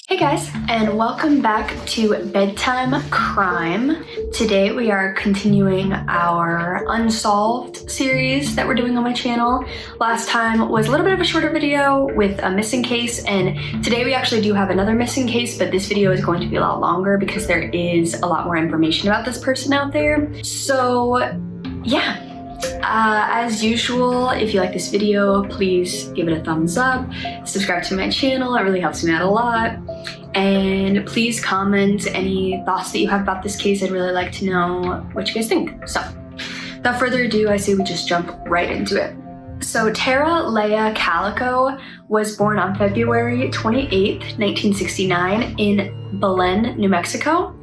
Hey guys, and welcome back to Bedtime Crime. Today we are continuing our Unsolved series that we're doing on my channel. Last time was a little bit of a shorter video with a missing case, and today we actually do have another missing case, but this video is going to be a lot longer because there is a lot more information about this person out there. So yeah. As usual, if you like this video, please give it a thumbs up, subscribe to my channel, it really helps me out a lot, and please comment any thoughts that you have about this case. I'd really like to know what you guys think. So, without further ado, I say we just jump right into it. So, Tara Calico was born on February 28th, 1969 in Belen, New Mexico.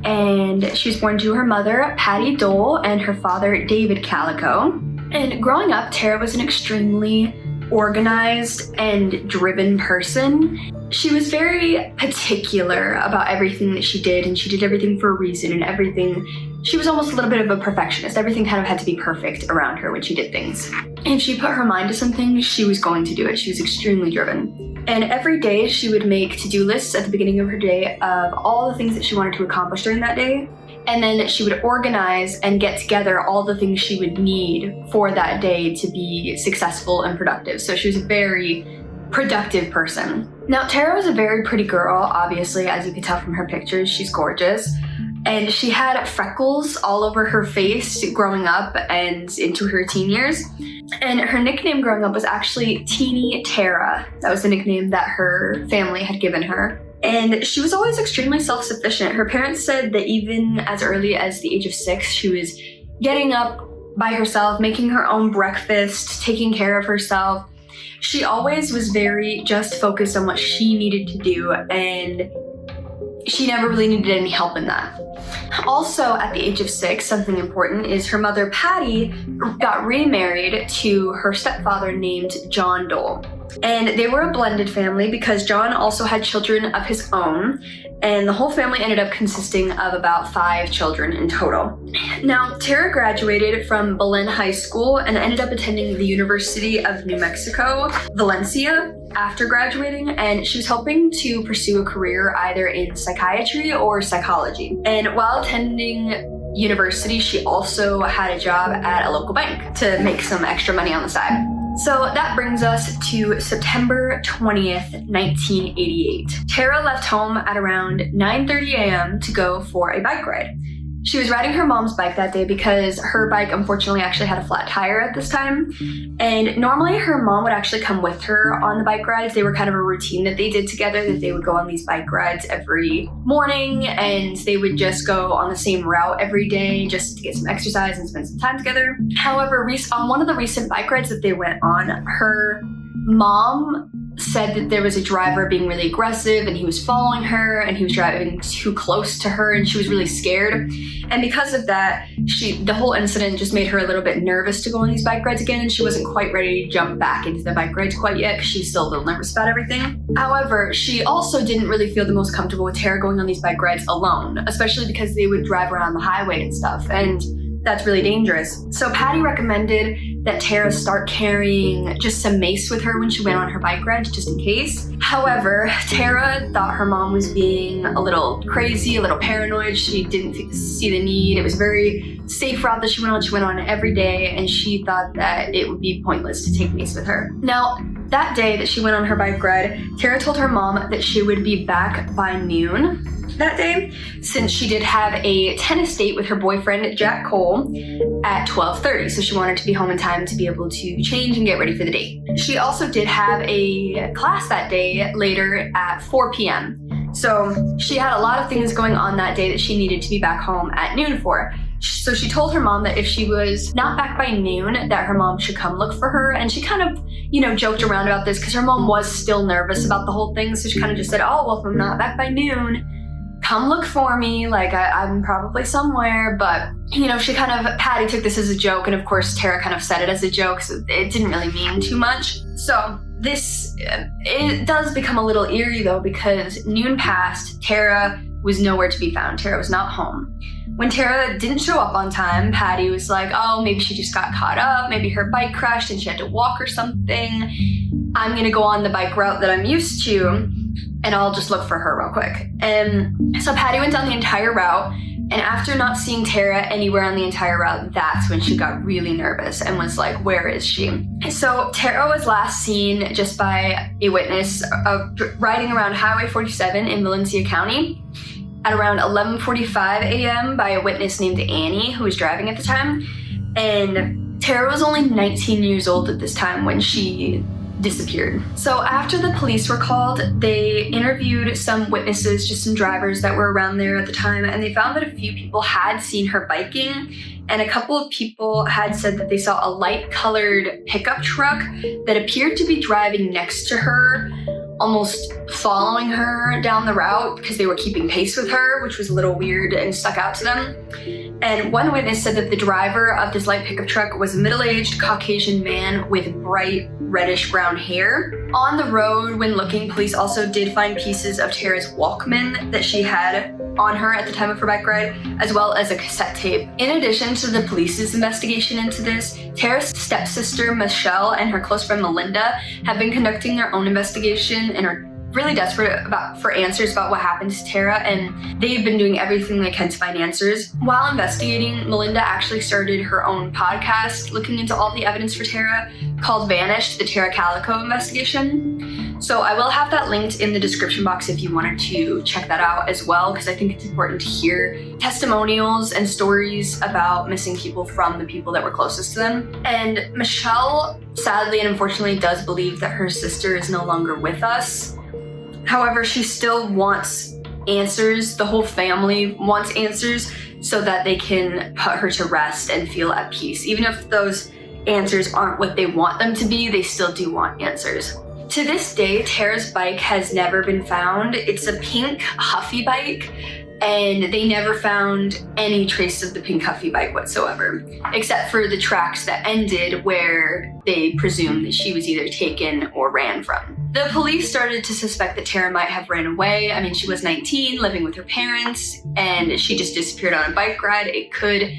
And she was born to her mother, Patty Dole, and her father, David Calico. And growing up, Tara was an extremely organized and driven person. She was very particular about everything that she did, and she did everything for a reason and everything. She was almost a little bit of a perfectionist. Everything kind of had to be perfect around her when she did things. And if she put her mind to something, she was going to do it. She was extremely driven. And every day she would make to-do lists at the beginning of her day of all the things that she wanted to accomplish during that day. And then she would organize and get together all the things she would need for that day to be successful and productive. So she was a very productive person. Now, Tara was a very pretty girl, obviously, as you can tell from her pictures. She's gorgeous. And she had freckles all over her face growing up and into her teen years. And her nickname growing up was actually Teeny Tara. That was the nickname that her family had given her. And she was always extremely self-sufficient. Her parents said that even as early as the age of 6, she was getting up by herself, making her own breakfast, taking care of herself. She always was very just focused on what she needed to do, and she never really needed any help in that. Also, at the age of 6, something important is her mother, Patty, got remarried to her stepfather named John Dole. And they were a blended family because John also had children of his own, and the whole family ended up consisting of about 5 children in total. Now, Tara graduated from Belen High School and ended up attending the University of New Mexico, Valencia, after graduating, and she was hoping to pursue a career either in psychiatry or psychology. And while attending university, she also had a job at a local bank to make some extra money on the side. So that brings us to September 20th, 1988. Tara left home at around 9:30 a.m. to go for a bike ride. She was riding her mom's bike that day because her bike unfortunately actually had a flat tire at this time. And normally her mom would actually come with her on the bike rides. They were kind of a routine that they did together, that they would go on these bike rides every morning, and they would just go on the same route every day just to get some exercise and spend some time together. However, on one of the recent bike rides that they went on, her mom said that there was a driver being really aggressive and he was following her and he was driving too close to her, and she was really scared. And because of that, the whole incident just made her a little bit nervous to go on these bike rides again, and she wasn't quite ready to jump back into the bike rides quite yet because she's still a little nervous about everything. However, she also didn't really feel the most comfortable with Tara going on these bike rides alone, especially because they would drive around the highway and stuff, and that's really dangerous. So Patty recommended that Tara start carrying just some mace with her when she went on her bike rides, just in case. However, Tara thought her mom was being a little crazy, a little paranoid. She didn't see the need. It was a very safe route that she went on. She went on it every day, and she thought that it would be pointless to take mace with her. Now, that day that she went on her bike ride, Tara told her mom that she would be back by noon that day, since she did have a tennis date with her boyfriend, Jack Cole, at 12:30. So she wanted to be home in time to be able to change and get ready for the date. She also did have a class that day later at 4 p.m. So she had a lot of things going on that day that she needed to be back home at noon for. So she told her mom that if she was not back by noon, that her mom should come look for her. And she kind of, joked around about this because her mom was still nervous about the whole thing. So she kind of just said, oh, well, if I'm not back by noon, come look for me, like I'm probably somewhere. But Patty took this as a joke, and of course Tara kind of said it as a joke, so it didn't really mean too much. So it does become a little eerie though, because noon passed, Tara was nowhere to be found. Tara was not home. When Tara didn't show up on time, Patty was like, oh, maybe she just got caught up, maybe her bike crashed and she had to walk or something. I'm gonna go on the bike route that I'm used to. and I'll just look for her real quick. And so Patty went down the entire route, and after not seeing Tara anywhere on the entire route, that's when she got really nervous and was like, where is she? So Tara was last seen just by a witness riding around Highway 47 in Valencia County at around 11:45 a.m. by a witness named Annie, who was driving at the time. And Tara was only 19 years old at this time when she disappeared. So after the police were called, they interviewed some witnesses, just some drivers that were around there at the time, and they found that a few people had seen her biking, and a couple of people had said that they saw a light-colored pickup truck that appeared to be driving next to her, almost following her down the route because they were keeping pace with her, which was a little weird and stuck out to them. And one witness said that the driver of this light pickup truck was a middle-aged Caucasian man with bright reddish-brown hair. On the road, when looking, police also did find pieces of Tara's Walkman that she had on her at the time of her bike ride, as well as a cassette tape. In addition to the police's investigation into this, Tara's stepsister Michelle and her close friend Melinda have been conducting their own investigation and are really desperate for answers about what happened to Tara, and they've been doing everything they can to find answers. While investigating, Melinda actually started her own podcast looking into all the evidence for Tara called Vanished, the Tara Calico investigation. So I will have that linked in the description box if you wanted to check that out as well, because I think it's important to hear testimonials and stories about missing people from the people that were closest to them. And Michelle, sadly and unfortunately, does believe that her sister is no longer with us. However, she still wants answers. The whole family wants answers so that they can put her to rest and feel at peace. Even if those answers aren't what they want them to be, they still do want answers. To this day, Tara's bike has never been found. It's a pink Huffy bike, and they never found any trace of the pink Huffy bike whatsoever, except for the tracks that ended where they presumed that she was either taken or ran from. The police started to suspect that Tara might have ran away. I mean, she was 19, living with her parents, and she just disappeared on a bike ride. It could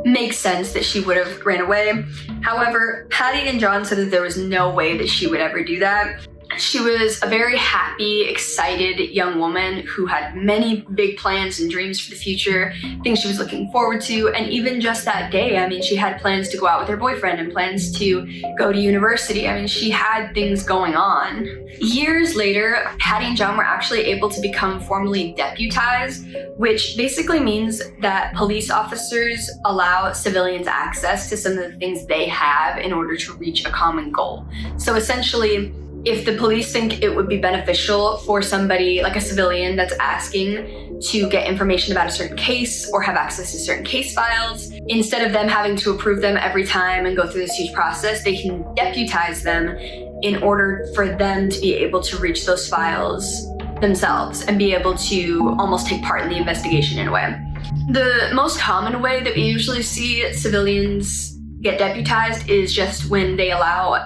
make sense that she would have ran away. However, Patty and John said that there was no way that she would ever do that. She was a very happy, excited young woman who had many big plans and dreams for the future, things she was looking forward to, and even just that day, I mean, she had plans to go out with her boyfriend and plans to go to university. I mean, she had things going on. Years later, Patty and John were actually able to become formally deputized, which basically means that police officers allow civilians access to some of the things they have in order to reach a common goal. So essentially, if the police think it would be beneficial for somebody like a civilian that's asking to get information about a certain case or have access to certain case files, instead of them having to approve them every time and go through this huge process, they can deputize them in order for them to be able to reach those files themselves and be able to almost take part in the investigation in a way. The most common way that we usually see civilians get deputized is just when they allow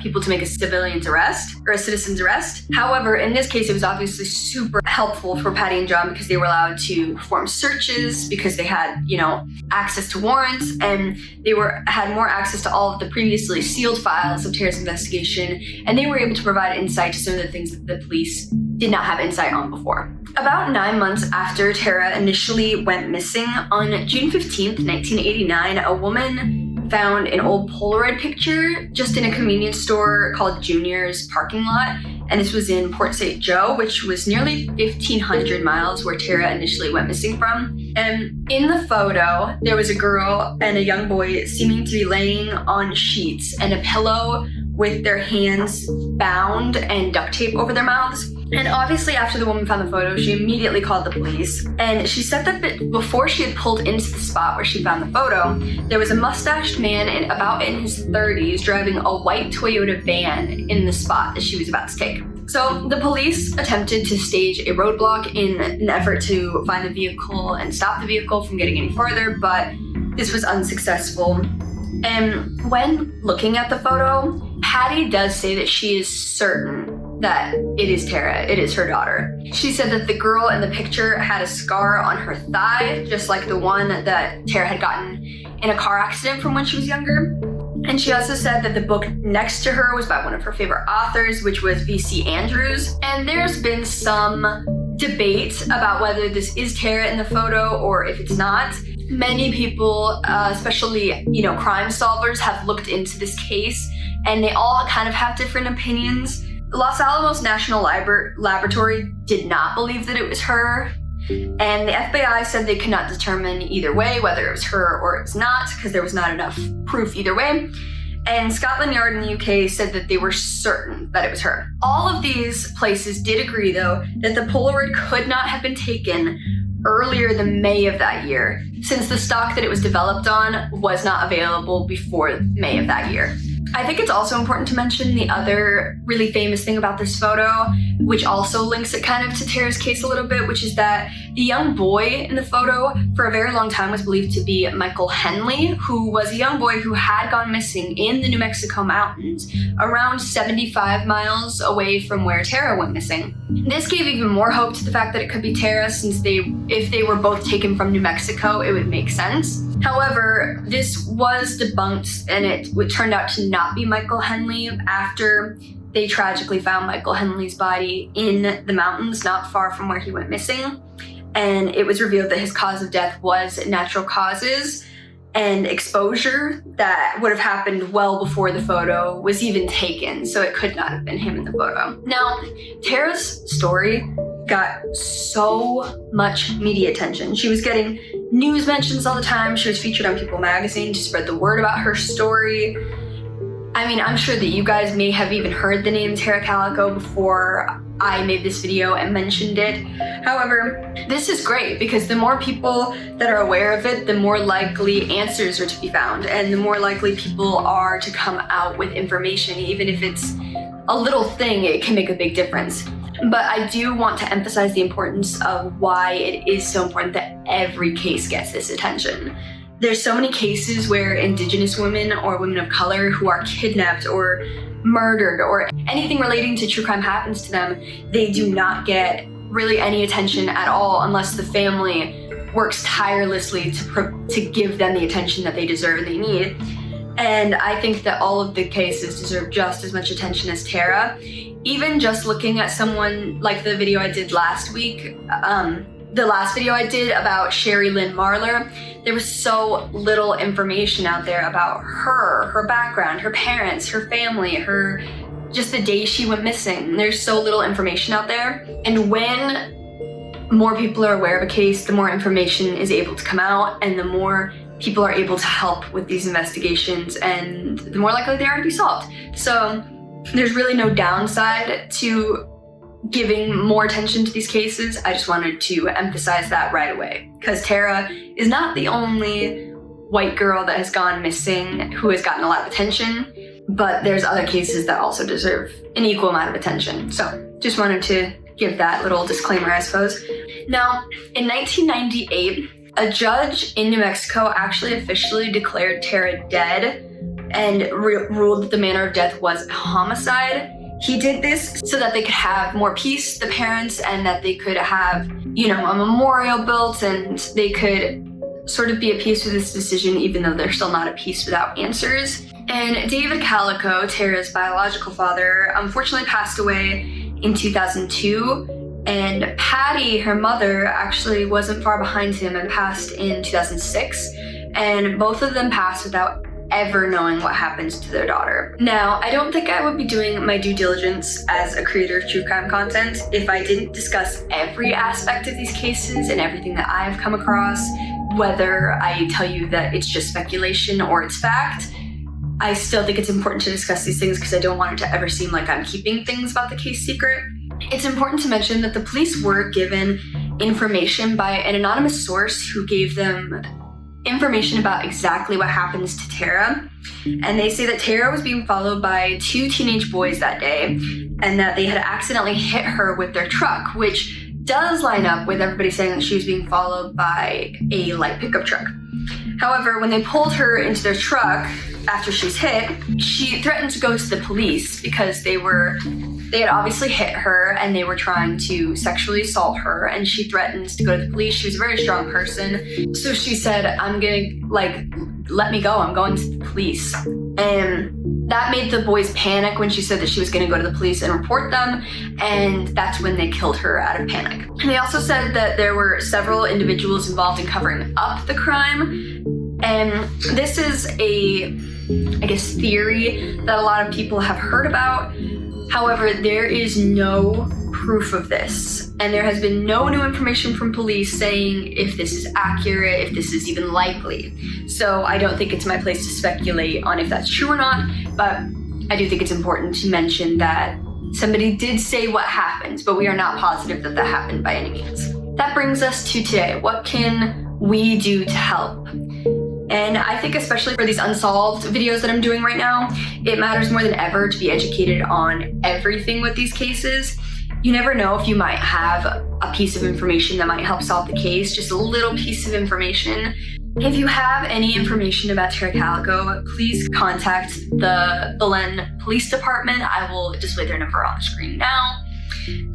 people to make a civilian's arrest or a citizen's arrest. However, in this case, it was obviously super helpful for Patty and John because they were allowed to perform searches because they had, access to warrants, and they had more access to all of the previously sealed files of Tara's investigation, and they were able to provide insight to some of the things that the police did not have insight on before. About 9 months after Tara initially went missing, on June 15th, 1989, a woman found an old Polaroid picture just in a convenience store called Junior's parking lot, and this was in Port St. Joe, which was nearly 1,500 miles where Tara initially went missing from. And in the photo, there was a girl and a young boy seeming to be laying on sheets and a pillow with their hands bound and duct tape over their mouths. And obviously after the woman found the photo, she immediately called the police. And she said that before she had pulled into the spot where she found the photo, there was a mustached man about in his 30s driving a white Toyota van in the spot that she was about to take. So the police attempted to stage a roadblock in an effort to find the vehicle and stop the vehicle from getting any farther, but this was unsuccessful. And when looking at the photo, Patty does say that she is certain that it is Tara, it is her daughter. She said that the girl in the picture had a scar on her thigh, just like the one that Tara had gotten in a car accident from when she was younger. And she also said that the book next to her was by one of her favorite authors, which was V.C. Andrews. And there's been some debate about whether this is Tara in the photo or if it's not. Many people, especially, crime solvers, have looked into this case, and they all kind of have different opinions. Los Alamos National Laboratory did not believe that it was her, and the FBI said they could not determine either way whether it was her or it's not, because there was not enough proof either way. And Scotland Yard in the UK said that they were certain that it was her. All of these places did agree, though, that the Polaroid could not have been taken earlier than May of that year, since the stock that it was developed on was not available before May of that year. I think it's also important to mention the other really famous thing about this photo, which also links it kind of to Tara's case a little bit, which is that the young boy in the photo for a very long time was believed to be Michael Henley, who was a young boy who had gone missing in the New Mexico mountains, around 75 miles away from where Tara went missing. This gave even more hope to the fact that it could be Tara, since if they were both taken from New Mexico, it would make sense. However, this was debunked, and it turned out to not be Michael Henley after they tragically found Michael Henley's body in the mountains not far from where he went missing. And it was revealed that his cause of death was natural causes and exposure that would have happened well before the photo was even taken, so it could not have been him in the photo. Now, Tara's story got so much media attention. She was getting news mentions all the time. She was featured on People magazine to spread the word about her story. I mean, I'm sure that you guys may have even heard the name Tara Calico before I made this video and mentioned it. However, this is great because the more people that are aware of it, the more likely answers are to be found, and the more likely people are to come out with information. Even if it's a little thing, it can make a big difference. But I do want to emphasize the importance of why it is so important that every case gets this attention. There's so many cases where Indigenous women or women of color who are kidnapped or murdered or anything relating to true crime happens to them, they do not get really any attention at all unless the family works tirelessly to give them the attention that they deserve and they need. And I think that all of the cases deserve just as much attention as Tara. Even just looking at someone like the video I did last week, the last video I did about Sherry Lynn Marlar, there was so little information out there about her background, her parents, her family, just the day she went missing. There's so little information out there. And when more people are aware of a case, the more information is able to come out, and the more people are able to help with these investigations, and the more likely they are to be solved. So there's really no downside to giving more attention to these cases. I just wanted to emphasize that right away, because Tara is not the only white girl that has gone missing who has gotten a lot of attention, but there's other cases that also deserve an equal amount of attention. So just wanted to give that little disclaimer, I suppose. Now, in 1998, a judge in New Mexico actually officially declared Tara dead and ruled that the manner of death was a homicide. He did this so that they could have more peace, the parents, and that they could have, a memorial built, and they could sort of be at peace with this decision, even though they're still not at peace without answers. And David Calico, Tara's biological father, unfortunately passed away in 2002. And Patty, her mother, actually wasn't far behind him and passed in 2006. And both of them passed without ever knowing what happened to their daughter. Now, I don't think I would be doing my due diligence as a creator of true crime content if I didn't discuss every aspect of these cases and everything that I've come across, whether I tell you that it's just speculation or it's fact. I still think it's important to discuss these things because I don't want it to ever seem like I'm keeping things about the case secret. It's important to mention that the police were given information by an anonymous source who gave them information about exactly what happens to Tara. And they say that Tara was being followed by 2 teenage boys that day, and that they had accidentally hit her with their truck, which does line up with everybody saying that she was being followed by a light pickup truck. However, when they pulled her into their truck after she's hit, she threatened to go to the police because they had obviously hit her and they were trying to sexually assault her, and she threatened to go to the police. She was a very strong person. So she said, let me go, I'm going to the police. And that made the boys panic when she said that she was going to go to the police and report them, and that's when they killed her out of panic. And they also said that there were several individuals involved in covering up the crime, and this is a, I guess, theory that a lot of people have heard about. However, there is no proof of this, and there has been no new information from police saying if this is accurate, if this is even likely. So I don't think it's my place to speculate on if that's true or not, but I do think it's important to mention that somebody did say what happened, but we are not positive that that happened by any means. That brings us to today. What can we do to help? And I think especially for these unsolved videos that I'm doing right now, it matters more than ever to be educated on everything with these cases. You never know if you might have a piece of information that might help solve the case, just a little piece of information. If you have any information about Tara Calico, please contact the Belen Police Department. I will display their number on the screen now.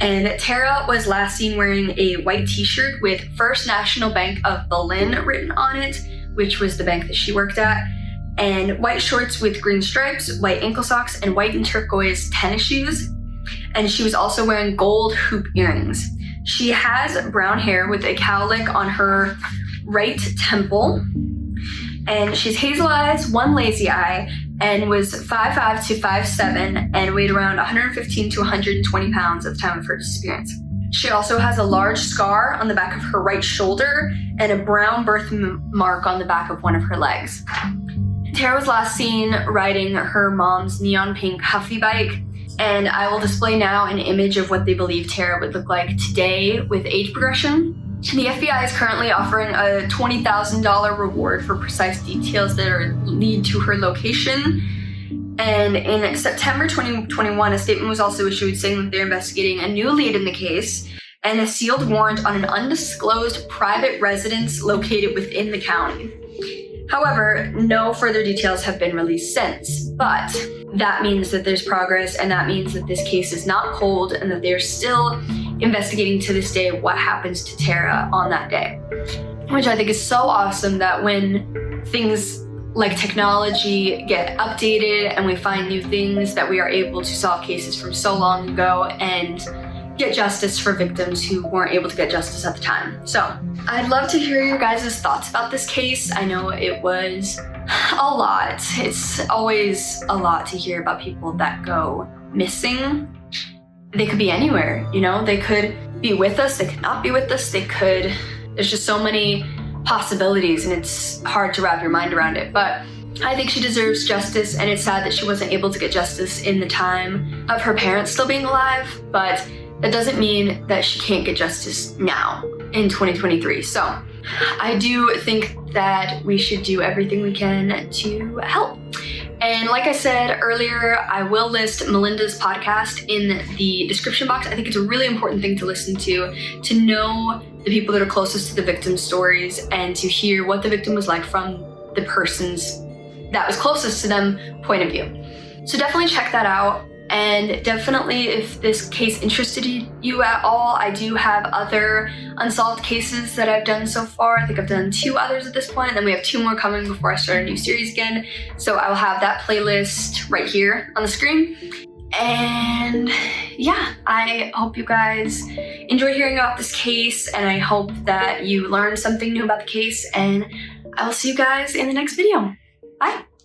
And Tara was last seen wearing a white t-shirt with First National Bank of Belen written on it, which was the bank that she worked at, and white shorts with green stripes, white ankle socks, and white and turquoise tennis shoes. And she was also wearing gold hoop earrings. She has brown hair with a cowlick on her right temple, and she's hazel eyes, one lazy eye, and was 5'5" to 5'7", and weighed around 115 to 120 pounds at the time of her disappearance. She also has a large scar on the back of her right shoulder and a brown birthmark on the back of one of her legs. Tara was last seen riding her mom's neon pink Huffy bike, and I will display now an image of what they believe Tara would look like today with age progression. The FBI is currently offering a $20,000 reward for precise details that lead to her location. And in September 2021, a statement was also issued saying that they're investigating a new lead in the case and a sealed warrant on an undisclosed private residence located within the county. However, no further details have been released since, but that means that there's progress, and that means that this case is not cold and that they're still investigating to this day what happens to Tara on that day. Which I think is so awesome, that when things like technology get updated and we find new things, that we are able to solve cases from so long ago and get justice for victims who weren't able to get justice at the time. So I'd love to hear your guys' thoughts about this case. I know it was a lot. It's always a lot to hear about people that go missing. They could be anywhere, you know? They could be with us, they could not be with us, there's just so many possibilities, and it's hard to wrap your mind around it. But I think she deserves justice, and it's sad that she wasn't able to get justice in the time of her parents still being alive, but that doesn't mean that she can't get justice now in 2023. So I do think that we should do everything we can to help. And like I said earlier, I will list Melinda's podcast in the description box. I think it's a really important thing to listen to know the people that are closest to the victim's stories and to hear what the victim was like from the person's that was closest to them point of view. So definitely check that out. And definitely, if this case interested you at all, I do have other unsolved cases that I've done so far. I think I've done 2 others at this point, and then we have 2 more coming before I start a new series again. So I will have that playlist right here on the screen. And yeah, I hope you guys enjoy hearing about this case, and I hope that you learned something new about the case, and I will see you guys in the next video. Bye.